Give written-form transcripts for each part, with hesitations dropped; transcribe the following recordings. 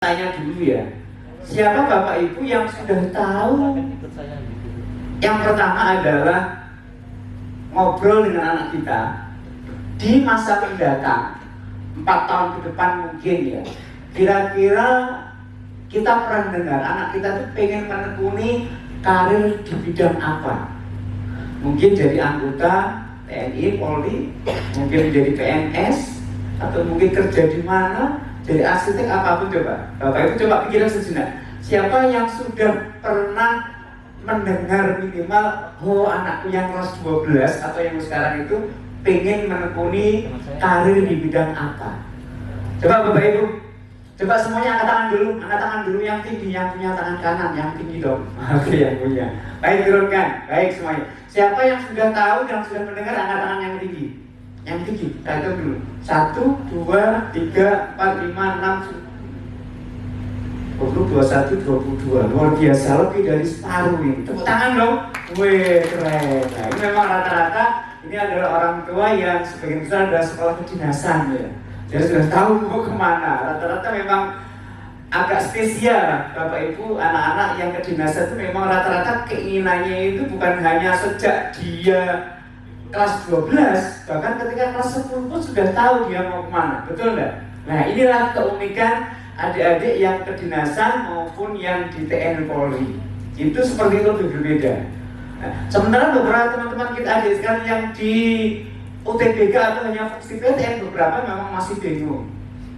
Tanya dulu ya, siapa Bapak Ibu yang sudah tahu? Yang pertama adalah ngobrol dengan anak kita di masa mendatang 4 tahun ke depan mungkin ya. Kira-kira kita pernah dengar anak kita tuh pengen menekuni karir di bidang apa? Mungkin jadi anggota TNI, Polri, mungkin jadi PNS, atau mungkin kerja di mana? Jadi arsitek apapun coba. Bapak Ibu coba pikirin sejenak. Siapa yang sudah pernah mendengar minimal, oh anakku yang kelas 12 atau yang sekarang itu pengen menekuni karir di bidang apa? Coba Bapak Ibu, coba semuanya angkat tangan dulu yang tinggi, yang punya tangan kanan, yang tinggi dong. Oke, yang punya. Baik, turunkan. Baik semuanya. Siapa yang sudah tahu dan sudah mendengar, angkat tangan yang tinggi. Yang tinggi, kita hitung dulu. 1, 2, 3, 4, 5, 6, 20, 21, 22. Luar biasa, lebih dari separuh ini. Tepuk tangan dong. Wih, keren. Nah, ini memang rata-rata ini adalah orang tua yang sebagian besar adalah sekolah kedinasan ya. Jadi sudah tahu mau kemana. Rata-rata memang agak spesial Bapak Ibu, anak-anak yang kedinasan itu memang rata-rata keinginannya itu bukan hanya sejak dia kelas 12, bahkan ketika kelas 10 pun sudah tahu dia mau kemana, betul enggak? Nah inilah keunikan adik-adik yang kedinasan maupun yang di TNI Polri. Itu seperti itu berbeda. Nah, sementara beberapa teman-teman kita adik sekarang yang di UTBK atau hanya fungsi PTN, beberapa memang masih bingung.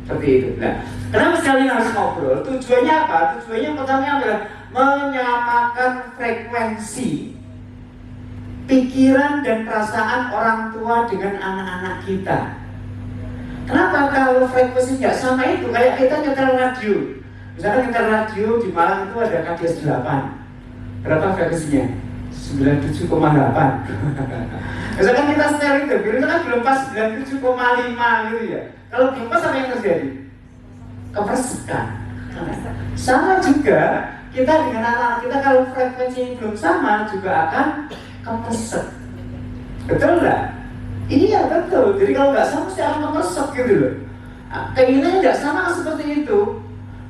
Seperti itu. Nah, kenapa sekali harus ngobrol? Tujuannya apa? Tujuannya yang pertama adalah menyamakan frekuensi pikiran dan perasaan orang tua dengan anak-anak kita. Kenapa kalau frekuensi nggak sama itu? Kayak kita nyetel radio. Misalkan nyetel radio di Malang itu ada KDS 8. Berapa frekuensinya? 97,8. Misalkan kita setel itu kan belum pas 97,5 gitu ya. Kalau belum pas apa yang terjadi? Kepersekan. Sama juga kita dengan anak-anak kita, kalau frekuensi belum sama juga akan kemersek. Betul nggak? Ini ya betul. Jadi kalau nggak sama pasti akan kemersek gitu loh. Nah, keinginannya nggak sama seperti itu,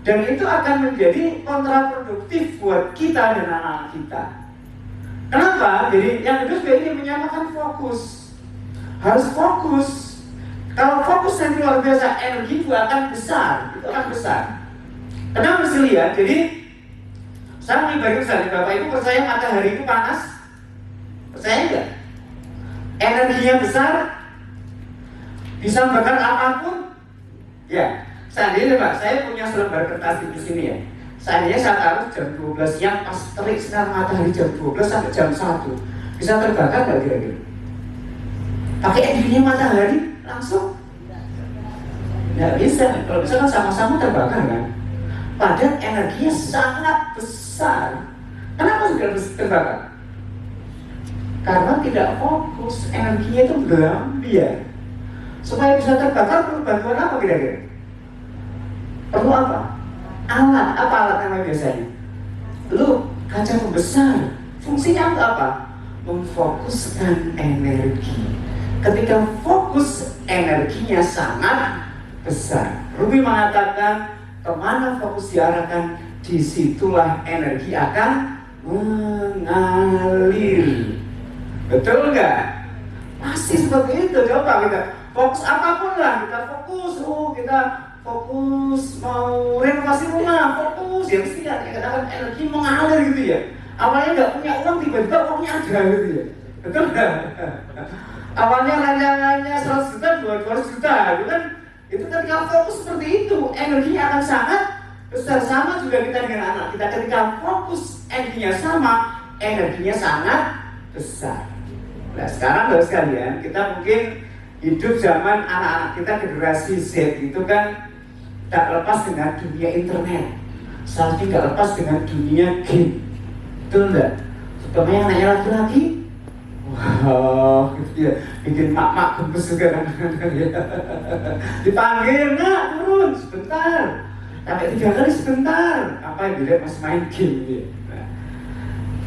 dan itu akan menjadi kontraproduktif buat kita dan anak-anak kita. Kenapa? Jadi yang kedua juga ini menyamakan fokus. Harus fokus. Kalau fokus nanti luar biasa, energi itu akan besar. Itu akan besar. Kenapa mesti lihat? Jadi saya mau bagi misalnya, Bapak Ibu percaya matahari itu panas? Percaya enggak? Energinya besar, bisa membakar apapun. Ya, seandainya Pak, saya punya selembar kertas di sini ya. Seandainya saya taruh jam 12 siang, pas terik sinar matahari jam 12 sampai jam 1, bisa terbakar nggak kira-kira? Pakai energinya matahari langsung? Nggak bisa. Kalau bisa kan sama-sama terbakar kan? Padahal energinya sangat besar. Kenapa sudah terbakar? Karena tidak fokus, energinya itu berlambiar. Supaya bisa terbakar perlu bantuan apa kira-kira? Perlu apa? Alat. Apa alat namanya biasanya? Lu kaca pembesar. Fungsinya untuk apa? Memfokuskan energi. Ketika fokus, energinya sangat besar. Ruby mengatakan, kemana fokus diarahkan, disitulah energi akan mengalir. Betul nggak? Pasti seperti itu. Coba kita fokus apapun lah, kita fokus, kita fokus mau renovasi rumah, fokus ya mesti kadang-kadang energi mengalir gitu ya. Awalnya nggak punya uang, tiba-tiba uangnya ada gitu ya. Betul nggak? Awalnya rancangannya 100 juta, 200 juta gitu kan. Itu ketika fokus seperti itu, energinya akan sangat besar. Sama juga kita dengan anak kita, ketika fokus energinya sama, energinya sangat besar. Nah sekarang Bapak sekalian, kita mungkin hidup zaman anak-anak kita generasi Z itu kan tak lepas dengan dunia internet, saling tidak lepas dengan dunia game. Betul nggak? Terutama yang anaknya laki-laki, wow, gitu ya, bikin mak-mak gemes juga kan? Dipanggil, nak turun sebentar, sampai 3 kali sebentar. Apa yang dilihat masih main game gitu. Nah,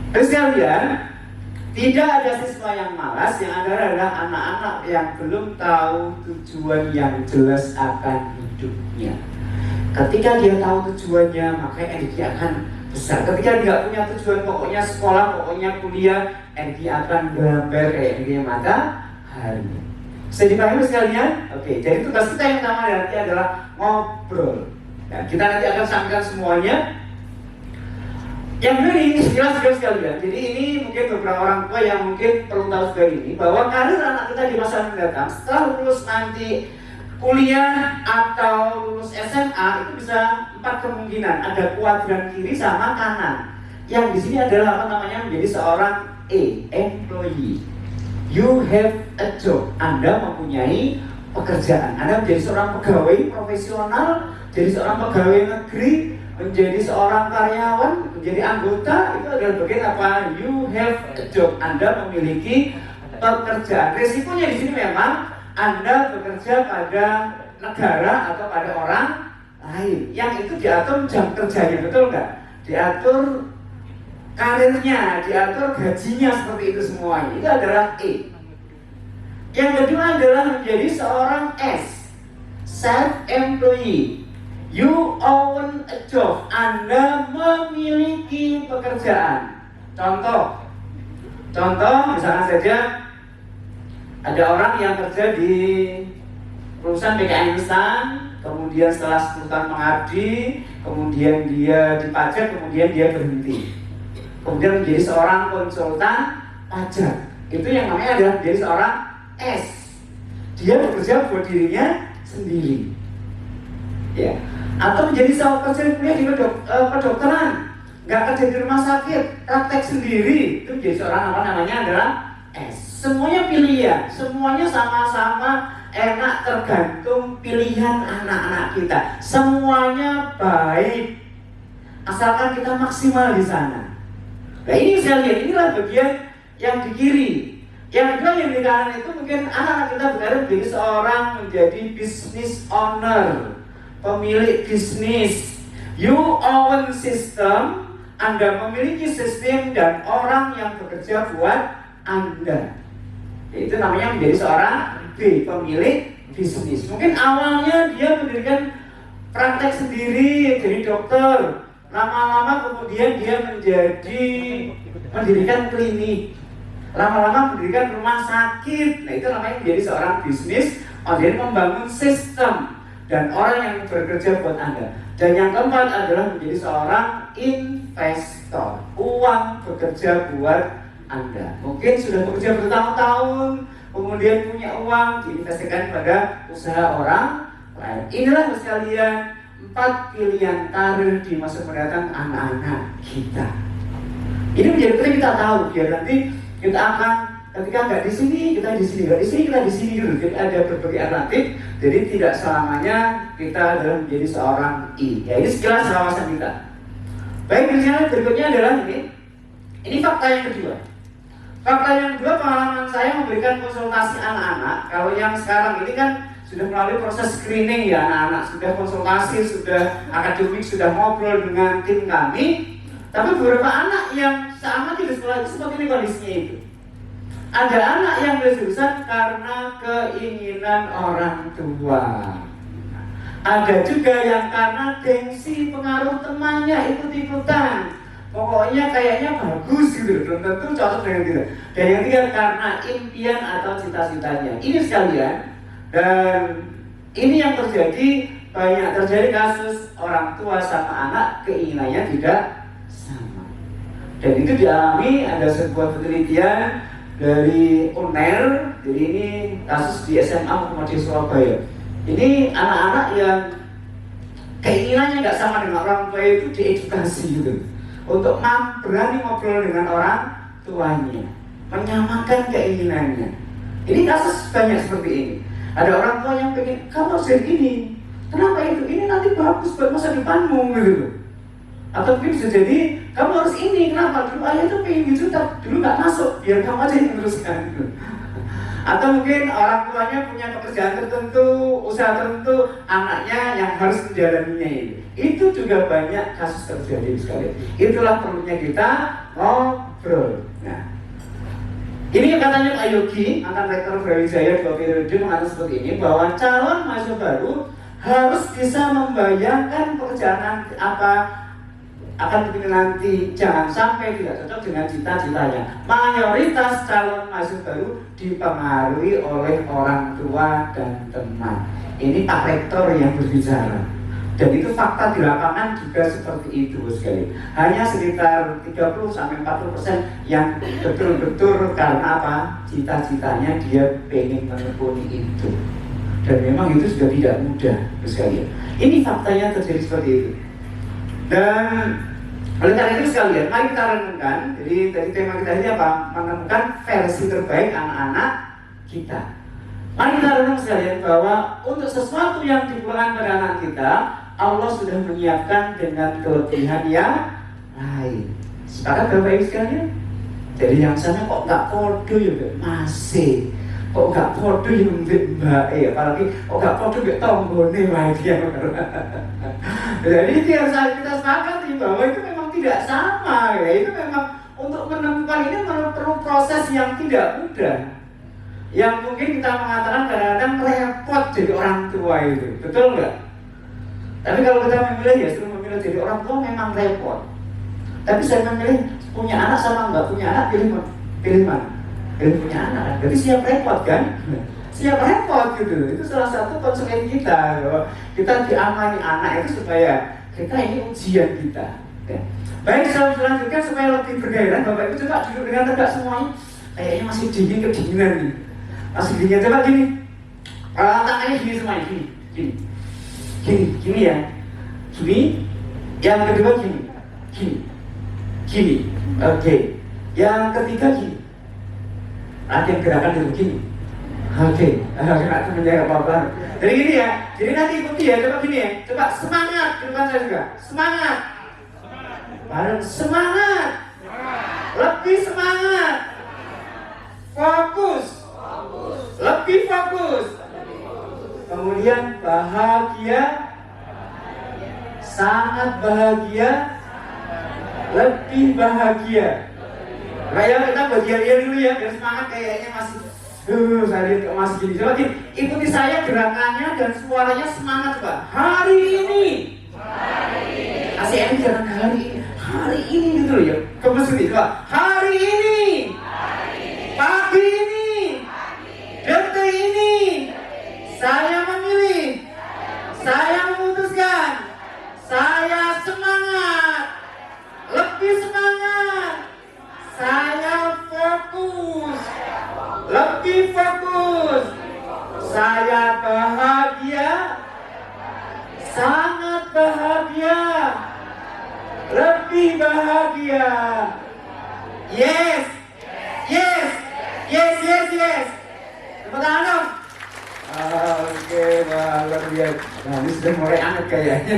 terus sekalian, tidak ada siswa yang malas, yang ada adalah anak-anak yang belum tahu tujuan yang jelas akan hidupnya. Ketika dia tahu tujuannya, maka energi akan besar. Ketika dia punya tujuan, pokoknya sekolah, pokoknya kuliah, energi akan gambar kayak energi matahari. Bisa dipahami sekalian? Oke, jadi tugas kita yang pertama nanti adalah ngobrol. Nah, kita nanti akan sampaikan semuanya. Yang ini jelas sekalian. Jadi ini mungkin beberapa orang tua yang mungkin perlu tahu juga ini, bahwa karir anak kita di masa mendatang setelah lulus nanti kuliah atau lulus SMA itu bisa 4 kemungkinan. Ada kuadran kiri sama kanan. Yang di sini adalah apa namanya, menjadi seorang employee. You have a job. Anda mempunyai pekerjaan. Anda menjadi seorang pegawai profesional, jadi seorang pegawai negeri, menjadi seorang karyawan, menjadi anggota, itu adalah bagian apa? You have a job. Anda memiliki pekerjaan. Risikonya di sini memang Anda bekerja pada negara atau pada orang lain. Yang itu diatur jam kerjanya, betul nggak? Diatur karirnya, diatur gajinya, seperti itu semuanya. Itu adalah E. Yang kedua adalah menjadi seorang S, self-employee. You own a job. Anda memiliki pekerjaan. Contoh misalnya saja ada orang yang kerja di perusahaan PKN Instan, kemudian setelah 10 tahun mengabdi, kemudian dia dipajak, kemudian dia berhenti, kemudian menjadi seorang konsultan pajak. Itu yang namanya adalah menjadi seorang S. Dia bekerja buat dirinya sendiri, ya. Atau menjadi seorang kerja kuliah di kedokteran, nggak kerja di rumah sakit, praktek sendiri, itu menjadi seorang apa namanya adalah S. Semuanya pilihan, semuanya sama-sama enak, tergantung pilihan anak-anak kita. Semuanya baik, asalkan kita maksimal di sana. Nah ini saya lihat, inilah bagian yang di kiri. Yang kedua yang di kanan itu mungkin anak-anak kita berharap menjadi seorang menjadi business owner, pemilik bisnis. You own system. Anda memiliki sistem dan orang yang bekerja buat Anda. Itu namanya menjadi seorang B, pemilik bisnis. Mungkin awalnya dia mendirikan praktek sendiri, jadi dokter. Lama-lama kemudian dia mendirikan klinik. Lama-lama mendirikan rumah sakit. Nah itu namanya menjadi seorang bisnis. Kemudian membangun sistem dan orang yang bekerja buat Anda. Dan yang keempat adalah menjadi seorang investor. Uang bekerja buat Anda. Mungkin sudah bekerja bertahun-tahun, kemudian punya uang diinvestasikan pada usaha orang lain. Inilah sekalian 4 pilihan karir di masa mendatang anak-anak kita. Ini menjadi penting kita tahu, biar nanti kita akan ketika nggak di sini, kita di sini, nggak di sini, kita di sini dulu. Jadi ada berbagai alternatif. Jadi tidak selamanya kita adalah menjadi seorang I. Ya ini sekilas wawasan kita. Baik, berikutnya adalah ini. Ini fakta yang kedua. Fakta yang kedua, pengalaman saya memberikan konsultasi anak-anak. Kalau yang sekarang ini kan sudah melalui proses screening ya anak-anak, sudah konsultasi, sudah akademik, sudah ngobrol dengan tim kami. Tapi beberapa anak yang sama tidak sekolah itu seperti ini kondisinya itu. Ada anak yang berjurusan karena keinginan orang tua. Ada juga yang karena gengsi, pengaruh temannya ikut-ikutan. Pokoknya kayaknya bagus gitu, belum tentu cocok dengan kita. Dan yang ketiga karena impian atau cita-citanya. Ini sekalian, dan ini yang terjadi, banyak terjadi kasus orang tua sama anak keinginannya tidak sama. Dan itu dialami, ada sebuah penelitian dari UNER. Jadi ini kasus di SMA Muhammadiyah Surabaya. Ini anak-anak yang keinginannya nggak sama dengan orang tua itu diedukasi gitu, untuk berani ngobrol dengan orang tuanya, menyamakan keinginannya. Ini kasus banyak seperti ini. Ada orang tua yang pengen, kamu harus jadi gini. Kenapa itu? Ini nanti bagus buat masa depanmu gitu. Atau mungkin bisa jadi, kamu harus ini. Kenapa? Dulu ayah tuh pengen gitu, dulu nggak masuk. Biar kamu aja yang meneruskan gitu. Atau mungkin orang tuanya punya pekerjaan tertentu, usaha tertentu, anaknya yang harus menjalaninya ini. Itu juga banyak kasus terjadi sekali. Itulah perlunya kita ngobrol. Nah, ini katanya Pak Yogi, mantan rektor Brawijaya 2 periode, mengatakan seperti ini, bahwa calon mahasiswa baru harus bisa membayangkan pekerjaan apa akan dipilih nanti, jangan sampai tidak cocok dengan cita-citanya. Mayoritas calon mahasiswa baru dipengaruhi oleh orang tua dan teman. Ini Pak Rektor yang berbicara. Dan itu fakta di lapangan juga seperti itu sekali. Hanya sekitar 30-40% yang betul-betul karena apa? Cita-citanya dia pengen menekuni itu. Dan memang itu sudah tidak mudah sekali. Ini faktanya terjadi seperti itu. Dan oleh karena itu sekalian, mari kita renungkan. Jadi dari tema kita ini apa? Menemukan versi terbaik anak-anak kita. Mari kita renung sekalian bahwa untuk sesuatu yang diperlukan pada anak kita, Allah sudah menyiapkan dengan kelebihan yang lain. Sepakat Bapak Ibu sekalian? Jadi yang sana kok nggak podo ya masih. Kok gak podo yang mbak apalagi kok gak podo mbak tonggone lagi yang jadi itu yang kita sepakati bahwa itu memang tidak sama ya. Itu memang untuk menemukan ini perlu proses yang tidak mudah, yang mungkin kita mengatakan kadang-kadang repot jadi orang tua itu, betul nggak? Tapi kalau kita memilih ya suruh memilih jadi orang tua memang repot. Tapi saya memilih punya anak sama nggak punya anak, pilih mana? Punya anak, jadi siap repot kan? Siap repot gitu. Itu salah satu konsekuensi kita. Kita diamani anak itu supaya kita ini ujian kita. Ya. Baik, saya lanjutkan supaya lebih bergairah. Bapak Ibu coba duduk dengan tegak semuanya. Kayaknya masih dingin, kedinginan nih. Masih dingin, coba gini. Tangannya gini semuanya, gini ya. Gini. Yang kedua gini. Oke. Yang ketiga gini. Ada yang gerakan itu begini. Oke, nggak temennya apa-apa. Jadi gini ya, jadi nanti ikuti ya, coba gini ya. Coba semangat, di depan saya juga. Semangat. Bareng semangat. Lebih semangat. Fokus. Lebih fokus. Kemudian bahagia. Sangat bahagia. Lebih bahagia. Kayak kita bahagia dulu ya, biar semangat kayaknya masih saya lihat masih gini. Coba ikuti saya gerakannya dan suaranya semangat Pak. Hari ini. Kasih ini jangan hari ini gitu loh ya. Kemes ini coba. Hari ini. Pagi ini. Detik ini. Saya memilih. Saya memutuskan. Saya semangat. Lebih semangat. Saya fokus. Lebih fokus. Saya bahagia. Sangat bahagia. Lebih bahagia. Yes. Tepuk tangan dong. Oke, luar biasa. Nah, ini sudah mulai anget kayaknya.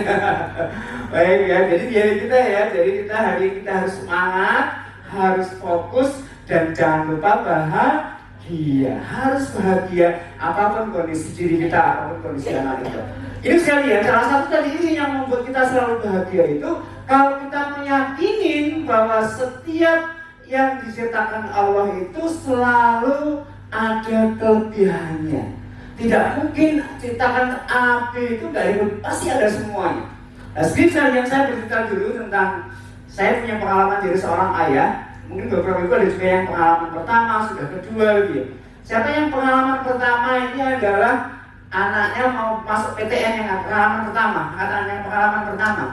Baik ya, jadi kita ya. Jadi kita hari ini kita harus semangat, harus fokus, dan jangan lupa bahagia. Harus bahagia apapun kondisi diri kita, apapun kondisi anak kita. Ini sekalian, salah satu tadi ini yang membuat kita selalu bahagia itu kalau kita meyakini bahwa setiap yang diciptakan Allah itu selalu ada kelebihannya. Tidak mungkin ciptakan api itu dari pasti ada semuanya. Nah, sekarang yang saya bercerita dulu tentang saya punya pengalaman jadi seorang ayah. Mungkin beberapa ibu ada juga yang pengalaman pertama, sudah kedua gitu. Siapa yang pengalaman pertama ini adalah anaknya mau masuk PTN yang pengalaman pertama, yang pengalaman pertama.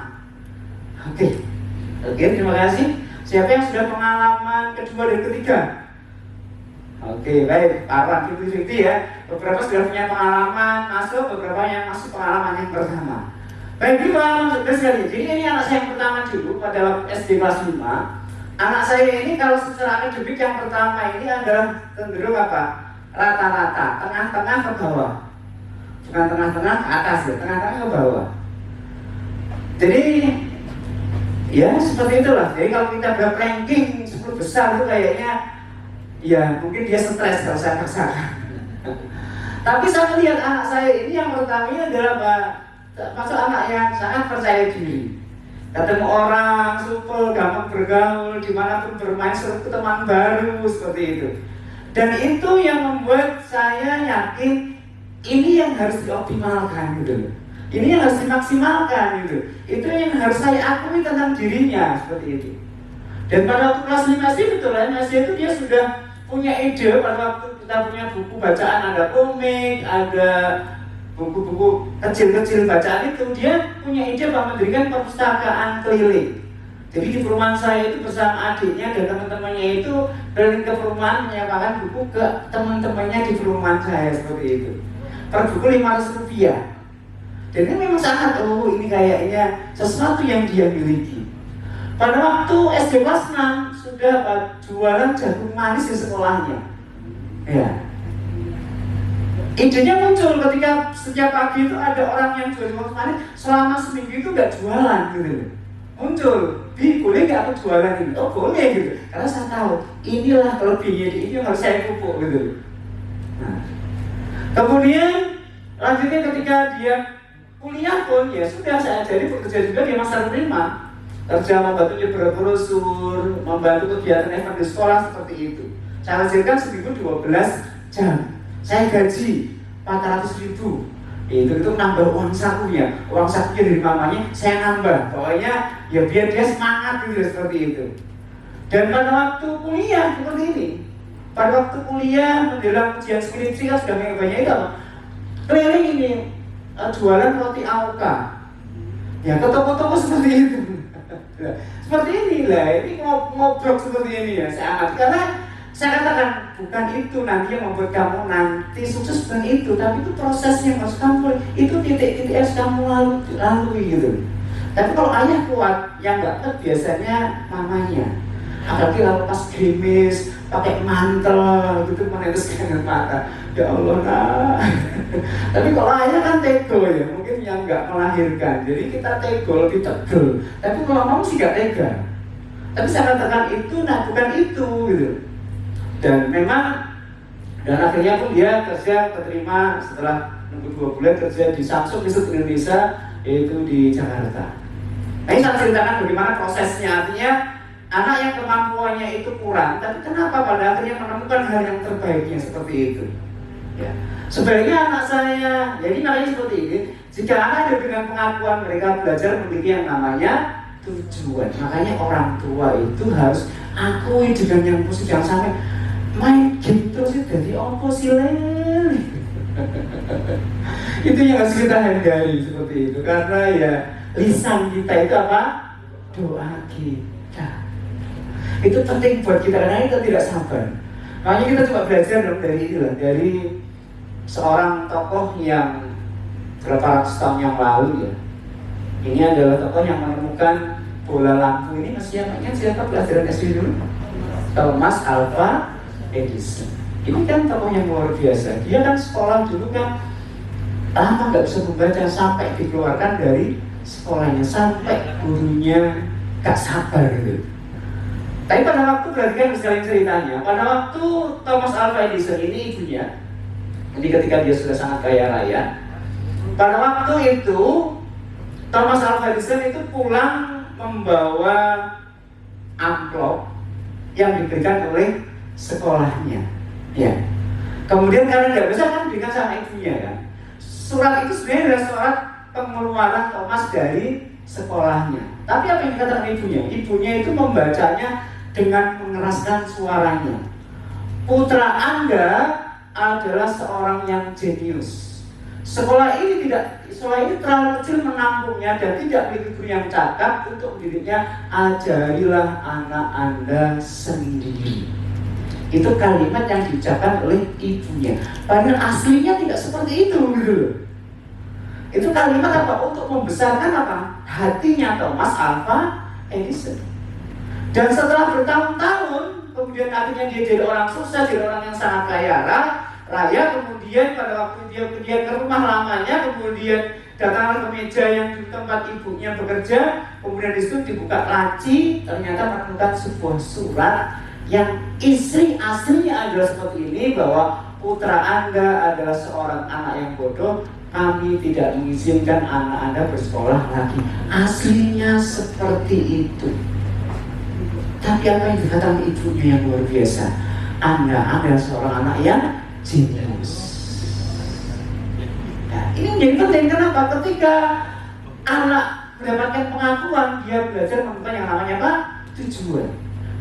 Oke, terima kasih. Siapa yang sudah pengalaman kedua dan ketiga? Oke, baik, Pak Ibu ya. Beberapa sudah punya pengalaman masuk, beberapa yang masih pengalaman yang pertama. Baik, itu pengalaman sekali. Jadi ini anak saya yang pertama dulu pada SD kelas 5. Anak saya ini kalau secara akademik yang pertama ini adalah cenderung apa? Rata-rata, tengah-tengah ke bawah. Bukan tengah-tengah ke atas ya, tengah-tengah ke bawah. Jadi ya seperti itulah. Jadi kalau kita buat ranking 10 besar itu kayaknya ya mungkin dia stres kalau saya paksakan. Tapi saya melihat anak saya ini yang pertama ini adalah masuk anak yang sangat percaya diri. Ketemu orang, supel, gampang bergaul, dimanapun bermain, selalu teman baru, seperti itu. Dan itu yang membuat saya yakin ini yang harus dioptimalkan gitu. Ini yang harus dimaksimalkan gitu. Itu yang harus saya akui tentang dirinya seperti itu. Dan pada waktu kelas 5 SD betul ya, SD itu dia sudah punya ide. Pada waktu kita punya buku bacaan, ada komik, ada buku-buku kecil-kecil bacaan itu, dia punya ide bahwa mendirikan perpustakaan keliling. Jadi di perumahan saya itu bersama adiknya dan teman-temannya itu keliling ke perumahan menyampaikan buku ke teman-temannya di perumahan saya seperti itu. Per buku Rp500. Dan ini memang sangat, ini kayaknya sesuatu yang dia miliki. Pada waktu SD kelas 6 sudah jualan jagung manis di sekolahnya. Ya. Idenya muncul ketika setiap pagi itu ada orang yang jual jagung manis, selama seminggu itu nggak jualan gitu. Muncul, boleh nggak aku jualan ini? Oh boleh gitu, karena saya tahu inilah kelebihannya, ini yang harus saya pupuk gitu. Nah, kemudian lanjutnya ketika dia kuliah pun ya sudah saya ajari bekerja juga di masa terima, kerja membantu nyebar brosur, membantu kegiatan event di sekolah seperti itu. Saya hasilkan seminggu 12 jam, saya gaji 400.000. Itu nambah uang sakunya dari mamanya saya nambah, pokoknya ya biar dia semangat gitu seperti itu. Dan pada waktu kuliah seperti ini, pada waktu kuliah menjelang ujian skripsi kan sudah banyak itu apa? Keliling ini jualan roti Auka, ya ke toko-toko seperti itu. Seperti inilah, ini ngobrol seperti ini ya, saya amati karena saya katakan bukan itu nanti yang membuat kamu nanti sukses, bukan itu, tapi itu prosesnya harus kamu, itu titik-titik harus kamu lalui gitu. Tapi kalau ayah kuat, yang nggak kuat biasanya mamanya. Apalagi kalau pas gerimis, pakai mantel gitu meneteskan mata. Ya Allah nah. Tapi kalau ayah kan tego ya, mungkin yang nggak melahirkan. Jadi kita tego lebih tegel. Tapi kalau kamu sih nggak tega. Tapi saya katakan itu, nah bukan itu gitu. Dan memang, dan akhirnya pun dia kerja keterima setelah nunggu 2 bulan kerja di Samsung Institut Indonesia, yaitu di Jakarta. Nah ini saya ceritakan bagaimana prosesnya, artinya anak yang kemampuannya itu kurang, tapi kenapa pada akhirnya menemukan hal yang terbaiknya seperti itu. Ya. Sebaliknya anak saya, jadi makanya seperti ini, jika anak dengan pengakuan mereka belajar memiliki yang namanya tujuan. Makanya orang tua itu harus akui dengan yang positif, jangan sampai main game terus itu jadi apa sih lele. Itu yang harus kita hindari seperti itu, karena ya lisan kita itu apa? Doa kita. Itu penting buat kita karena kita tidak sabar. Makanya kita coba belajar dari itulah, dari seorang tokoh yang berapa ratus tahun yang lalu ya. Ini adalah tokoh yang menemukan bola lampu ini. Masih ingat siapa pelajaran SD dulu? Thomas Alva Edison. Ini kan tokoh yang luar biasa. Dia kan sekolah dulu kan lama nggak bisa membaca sampai dikeluarkan dari sekolahnya, sampai gurunya gak sabar gitu. Tapi pada waktu perhatikan sekali ceritanya, pada waktu Thomas Alva Edison ini ibunya, jadi ketika dia sudah sangat kaya raya, pada waktu itu Thomas Alva Edison itu pulang membawa amplop yang diberikan oleh sekolahnya, ya. Kemudian karena nggak bisa kan diberikan sama ibunya kan. Surat itu sebenarnya adalah surat pengeluaran Thomas dari sekolahnya. Tapi apa yang dikatakan ibunya? Ibunya itu membacanya dengan mengeraskan suaranya. Putra Anda adalah seorang yang jenius. Sekolah ini terlalu kecil menampungnya dan tidak memiliki guru yang cakap untuk mendidiknya. Ajarilah anak Anda sendiri. Itu kalimat yang diucapkan oleh ibunya. Padahal aslinya tidak seperti itu gitu. Itu kalimat apa? Untuk membesarkan apa? Hatinya Thomas Alva Edison. Dan setelah bertahun-tahun, kemudian akhirnya dia jadi orang sukses, jadi orang yang sangat kaya raya. Kemudian pada waktu dia ke rumah lamanya, kemudian datanglah ke meja yang di tempat ibunya bekerja. Kemudian di situ dibuka laci, ternyata menemukan sebuah surat yang isi aslinya adalah seperti ini, bahwa putra Anda adalah seorang anak yang bodoh. Kami tidak mengizinkan anak Anda bersekolah lagi. Aslinya seperti itu. Tapi apa yang dikatakan ibunya yang luar biasa? Anda adalah seorang anak yang jenius. Nah, Ini menjadi penting. Kenapa? Ketika anak mendapatkan pengakuan, dia belajar menemukan yang namanya apa? Tujuan.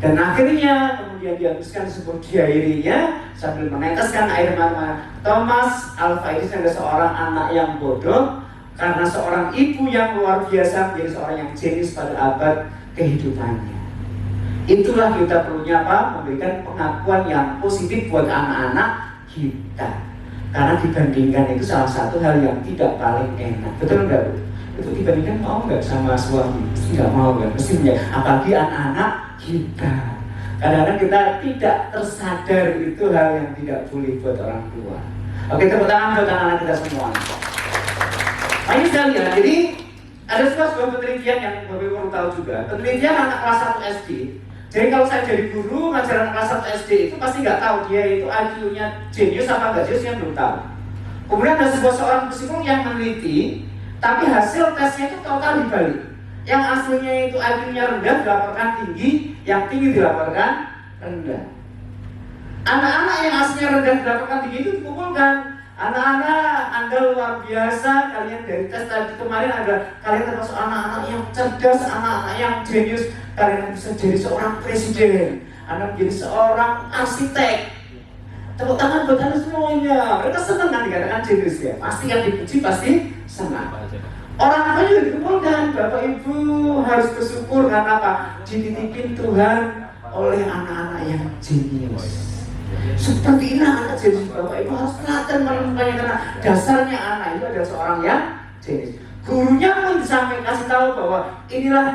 Dan akhirnya kemudian dihabiskan sebuah diary-nya sambil meneteskan air mata. Thomas Alva Edison adalah seorang anak yang bodoh karena seorang ibu yang luar biasa menjadi seorang yang jenius pada abad kehidupannya. Itulah kita perlunya apa? Memberikan pengakuan yang positif buat anak-anak kita. Karena dibandingkan itu salah satu hal yang tidak paling enak. Betul nggak, Bu? Itu dibandingkan mau nggak sama suami? Mesti nggak mau kan? Mesti punya. Apalagi anak-anak kita. Kadang-kadang kita tidak tersadar itu hal yang tidak boleh buat orang tua. Oke, tepuk tangan buat anak-anak kita semua. Nah, ini sekalian, jadi ada sebuah penelitian yang Bapak Ibu perlu tahu juga. Penelitian anak kelas 1 SD. Jadi kalau saya jadi guru ngajar anak kelas 1 SD itu pasti nggak tahu dia itu IQ-nya jenius apa nggak jenius, yang belum tahu. Kemudian ada seorang psikolog yang meneliti, tapi hasil tesnya itu total dibalik. Yang aslinya itu IQ-nya rendah dilaporkan tinggi, yang tinggi dilaporkan rendah. Anak-anak yang aslinya rendah dilaporkan tinggi itu dikumpulkan. Anak-anak, Anda luar biasa, kalian dari tes tadi kemarin ada kalian termasuk anak-anak yang cerdas, anak-anak yang jenius. Kalian bisa jadi seorang presiden, Anda menjadi seorang arsitek. Tepuk tangan buat Anda semuanya. Mereka senang kan dikatakan jenius ya. Pasti yang dipuji pasti senang. Orang apa juga dikumpulkan. Bapak Ibu harus bersyukur karena apa? Dititipin Tuhan oleh anak-anak yang jenius. Seperti ini anak jenius. Bapak Ibu harus telaten menemukannya karena dasarnya anak itu adalah seorang yang jenius. Gurunya pun sampai kasih tahu bahwa inilah